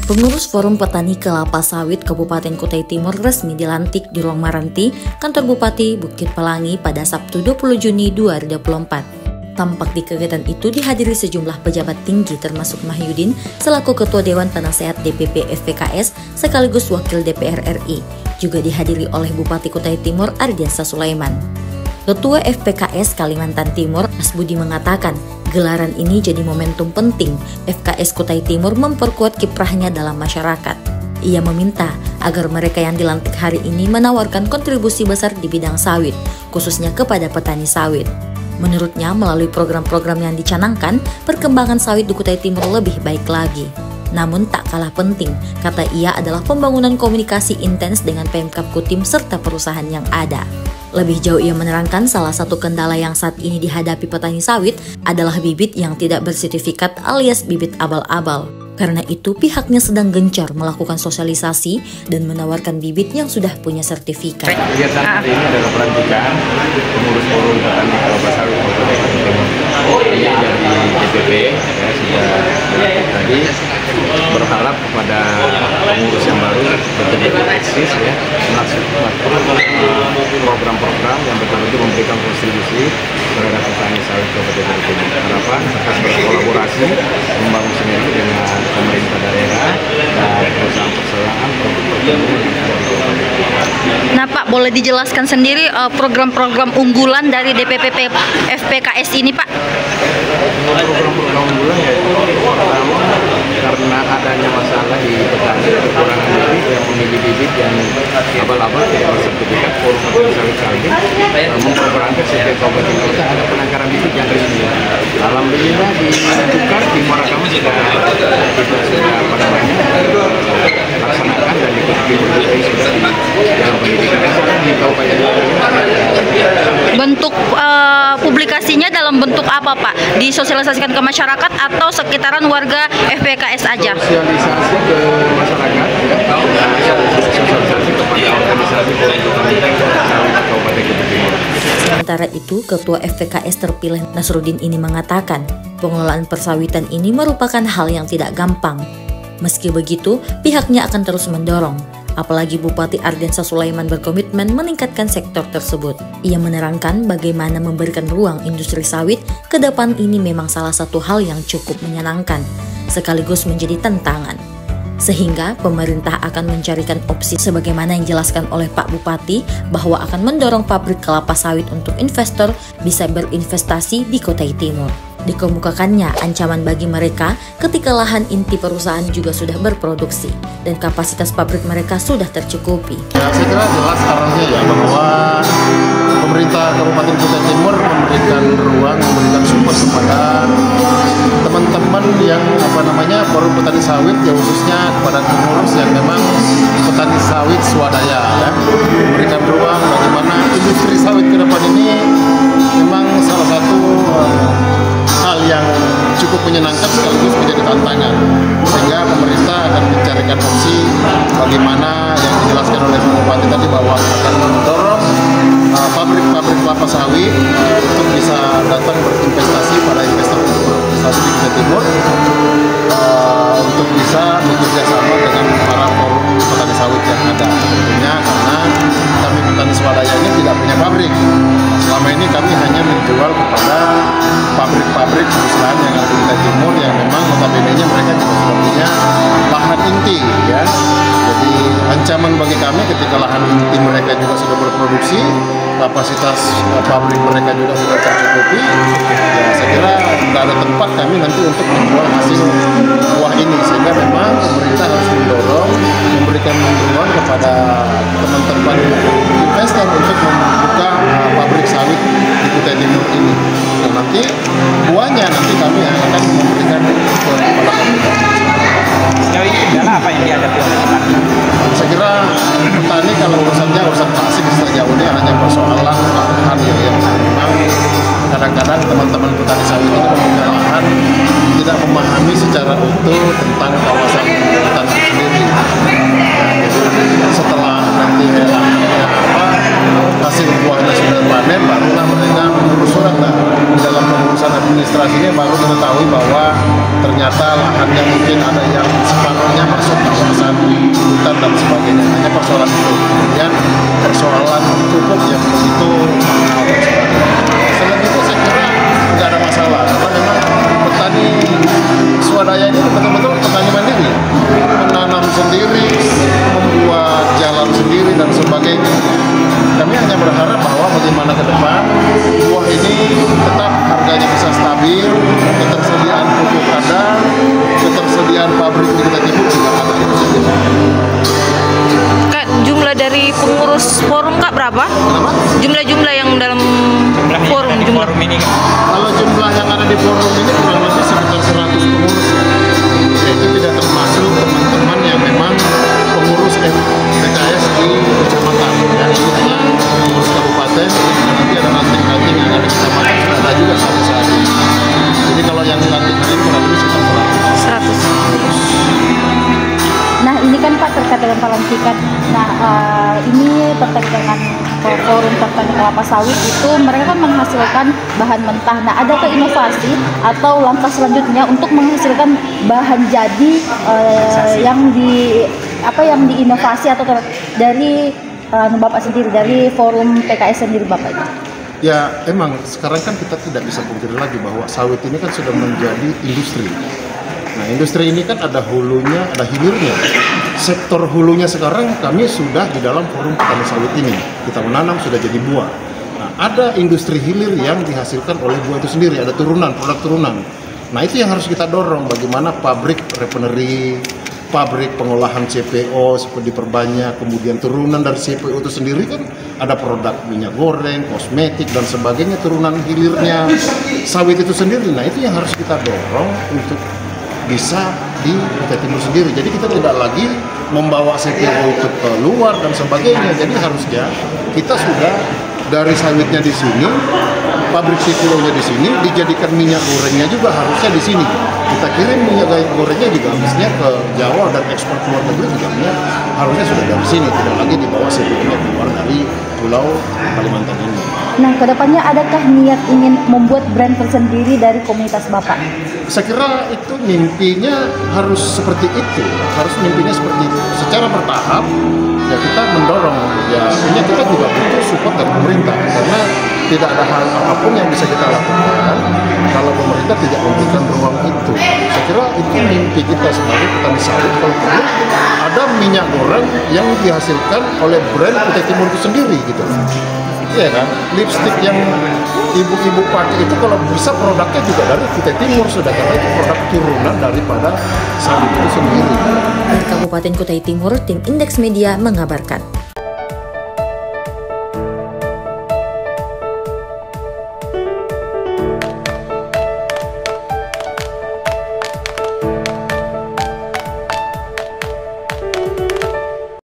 Pengurus Forum Petani Kelapa Sawit Kabupaten Kutai Timur resmi dilantik di Ruang Maranti, Kantor Bupati Bukit Pelangi pada Sabtu 20 Juni 2024. Tampak di kegiatan itu dihadiri sejumlah pejabat tinggi termasuk Mahyudin selaku Ketua Dewan Penasehat DPP FPKS sekaligus Wakil DPR RI. Juga dihadiri oleh Bupati Kutai Timur Ardiansa Sulaiman. Ketua FPKS Kalimantan Timur Asbudi mengatakan gelaran ini jadi momentum penting FKS Kutai Timur memperkuat kiprahnya dalam masyarakat. Ia meminta agar mereka yang dilantik hari ini menawarkan kontribusi besar di bidang sawit, khususnya kepada petani sawit. Menurutnya, melalui program-program yang dicanangkan, perkembangan sawit di Kutai Timur lebih baik lagi. Namun tak kalah penting, kata ia adalah pembangunan komunikasi intens dengan Pemkab Kutim serta perusahaan yang ada. Lebih jauh ia menerangkan salah satu kendala yang saat ini dihadapi petani sawit adalah bibit yang tidak bersertifikat alias bibit abal-abal. Karena itu pihaknya sedang gencar melakukan sosialisasi dan menawarkan bibit yang sudah punya sertifikat. Kegiatan hari ini adalah pelantikan pengurus forum petani kelapa sawit Kabupaten Kutai Timur. Ini dari DPP sudah tadi berharap kepada pengurus yang baru betul-betul eksis melaksanakan program-program yang betul-betul memberikan kontribusi terhadap petani sawit Kabupaten Kutai Timur. Harapan akan berkolaborasi membangun sinergi dengan pemerintah daerah dan perusahaan-perusahaan untuk pertumbuhan yang ada di Kabupaten Timur. Nah Pak, boleh dijelaskan sendiri program-program unggulan dari DPP FPKS ini Pak? Program-program unggulan yaitu pertama karena adanya masalah di petani kekurangan bibit yang memilih bibit yang abal-abal tidak bersertifikat, Forum Petani Sawit Kaltim memperberankan setiap kabupaten kota ada penangkaran bibit yang resmi. Alhamdulillah di Tukar di Muarakama sudah laksanakan dan di Kutai Timur juga sudah di dalam pendidikan. Sekarang di kabupaten bentuk publikasinya dalam bentuk apa Pak? Disosialisasikan ke masyarakat atau sekitaran warga FPKS aja? Sosialisasi ke masyarakat, sosialisasi kepada organisasi Kabupaten Kutai Timur. Sementara itu, Ketua FPKS terpilih Nasruddin ini mengatakan pengelolaan persawitan ini merupakan hal yang tidak gampang. Meski begitu, pihaknya akan terus mendorong. Apalagi Bupati Ardiansa Sulaiman berkomitmen meningkatkan sektor tersebut. Ia menerangkan bagaimana memberikan ruang industri sawit ke depan ini memang salah satu hal yang cukup menyenangkan, sekaligus menjadi tantangan. Sehingga pemerintah akan mencarikan opsi sebagaimana yang dijelaskan oleh Pak Bupati bahwa akan mendorong pabrik kelapa sawit untuk investor bisa berinvestasi di Kutai Timur. Dikemukakannya ancaman bagi mereka ketika lahan inti perusahaan juga sudah berproduksi dan kapasitas pabrik mereka sudah tercukupi. Ya, saya kira jelas arahnya ya bahwa pemerintah Kabupaten Kutai Timur memberikan ruang, memberikan support kepada teman-teman yang forum petani sawit ya, khususnya kepada pengurus yang memang petani sawit swadaya ya, memberikan ruang bagaimana industri sawit ke depan ini memang salah satu hal yang cukup menyenangkan sekaligus menjadi tantangan, sehingga pemerintah akan mencarikan opsi bagaimana yang dijelaskan oleh Pak Bupati tadi bahwa akan mendorong pabrik-pabrik kelapa sawit untuk bisa datang berinvestasi pada investor berinvestasi di Kutai Timur untuk bisa bekerja sama dengan para forum petani sawit yang ada. Tentunya karena kami petani swadaya ini tidak punya pabrik. Selama ini kami hanya menjual kepada pabrik-pabrik perusahaan yang ada di Kutai Timur yang memang notabene-nya mereka juga sudah punya lahan inti ya. Jadi ancaman bagi kami ketika lahan inti mereka juga sudah berproduksi, kapasitas pabrik mereka juga sudah tercukupi, ya saya kira tidak ada tempat kami nanti untuk menjual hasil buah ini, sehingga memang pemerintah harus mendorong, memberikan ruang kepada teman-teman investor untuk membuka pabrik sawit di Kutai Timur ini. Dan nanti buahnya nanti kami akan memberikan kepada pemerintah. Sejauh ini kendala apa yang dihadapi oleh petani? Saya kira petani kalau urusannya urusan klasik sejauh ini hanya persoalan lahan yang memang kadang-kadang teman-teman petani sawit ini mempunyai lahan tidak memahami secara utuh tentang kawasan hutan itu sendiri. Jadi setelah nanti hasil buahnya sudah panen, barulah mereka mengurus surat. Nah, dalam pengurusan administrasinya baru mengetahui bahwa ternyata lahannya mungkin ada yang separuhnya masuk kawasan hutan dan sebagainya. Hanya persoalan itu. Kemudian persoalan pupuk yang begitu mahal dan sebagainya. Selain itu saya kira nggak ada masalah karena memang petani swadaya ini betul-betul petani mandiri, menanam sendiri, membuat jalan sendiri dan sebagainya. Kami hanya berharap bahwa bagaimana ke depan buah ini tetap harganya bisa stabil, ketersediaan pupuk ada, ketersediaan pabrik di Kutai Timur juga ada, itu saja. Kak, jumlah dari pengurus forum Kak berapa? Kenapa? Jumlah yang dalam Jumlahnya forum ada di jumlah. forum ini kan? Kalau jumlah yang ada di forum ini kurang lebih sekitar 100 pengurus ya. Itu tidak termasuk teman-teman yang memang pengurus PKS di kecamatan. Ya, ini hanya pengurus kabupaten, nanti ada ranting-ranting yang ada di kecamatan, sudah ada juga satu saat ini. Jadi kalau yang ranting ini kurang lebih sekitar 100. 100. Nah ini kan Pak terkait dengan pelantikan. Nah ini terkait dengan forum petani kelapa sawit itu mereka kan menghasilkan bahan mentah. Nah adakah inovasi atau langkah selanjutnya untuk menghasilkan bahan jadi yang diinovasi atau dari Bapak sendiri dari forum PKS sendiri Bapak itu? Ya emang sekarang kan kita tidak bisa pungkiri lagi bahwa sawit ini kan sudah menjadi industri. Nah industri ini kan ada hulunya, ada hilirnya. Sektor hulunya sekarang kami sudah di dalam forum petani sawit ini. Kita menanam sudah jadi buah. Nah ada industri hilir yang dihasilkan oleh buah itu sendiri, ada turunan, produk turunan. Nah itu yang harus kita dorong, bagaimana pabrik refinery, pabrik pengolahan CPO seperti diperbanyak, kemudian turunan dari CPO itu sendiri kan ada produk minyak goreng, kosmetik dan sebagainya, turunan hilirnya sawit itu sendiri. Nah itu yang harus kita dorong untuk bisa di Kutai Timur sendiri. Jadi kita tidak lagi membawa CPO itu ke luar dan sebagainya. Jadi harusnya kita sudah dari sawitnya di sini, pabrik CPO-nya di sini, dijadikan minyak gorengnya juga harusnya di sini. Kita kirim minyak gorengnya juga habisnya ke Jawa dan ekspor ke luar negeri juga harusnya sudah dari sini, tidak lagi dibawa CPO-nya keluar dari Pulau Kalimantan ini. Nah kedepannya adakah niat ingin membuat brand tersendiri dari komunitas Bapak? Saya kira itu mimpinya harus seperti itu, harus mimpinya seperti itu. Secara bertahap ya kita mendorong, ya artinya kita juga butuh support dari pemerintah karena tidak ada hal apapun yang bisa kita lakukan kalau pemerintah tidak memberikan ruang itu. Saya kira itu mimpi kita sebagai petani sawit, kalau perlu ada minyak goreng yang dihasilkan oleh brand Kutai Timur itu sendiri gitu. Iya kan, lipstick yang ibu-ibu pakai itu kalau bisa produknya juga dari Kutai Timur sudah, karena itu produk turunan daripada sawit itu sendiri. Dari Kabupaten Kutai Timur, tim Indeks Media mengabarkan.